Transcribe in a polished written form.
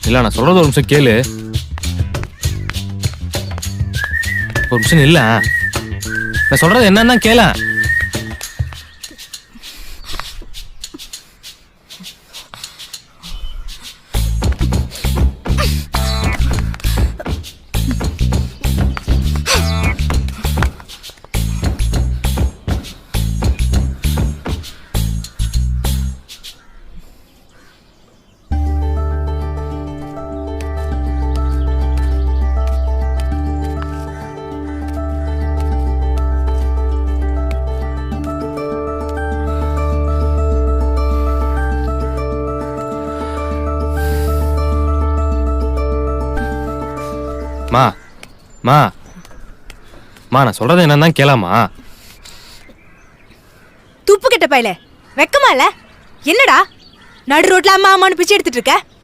இல்ல நான் சொல்றது ஒரு நிமிஷம் கேளு. ஒரு நிமிஷம் இல்ல, நான் சொல்றது என்னன்னா கேள. மா மா மா நான் சொல்றது என்னன்னா கேளாமா. துப்பு கெட்ட பையல, வெக்கமா இல்ல? என்னடா நடு ரோட்ல அம்மா அம்மான்னு பிச்சை எடுத்துட்டு இருக்க?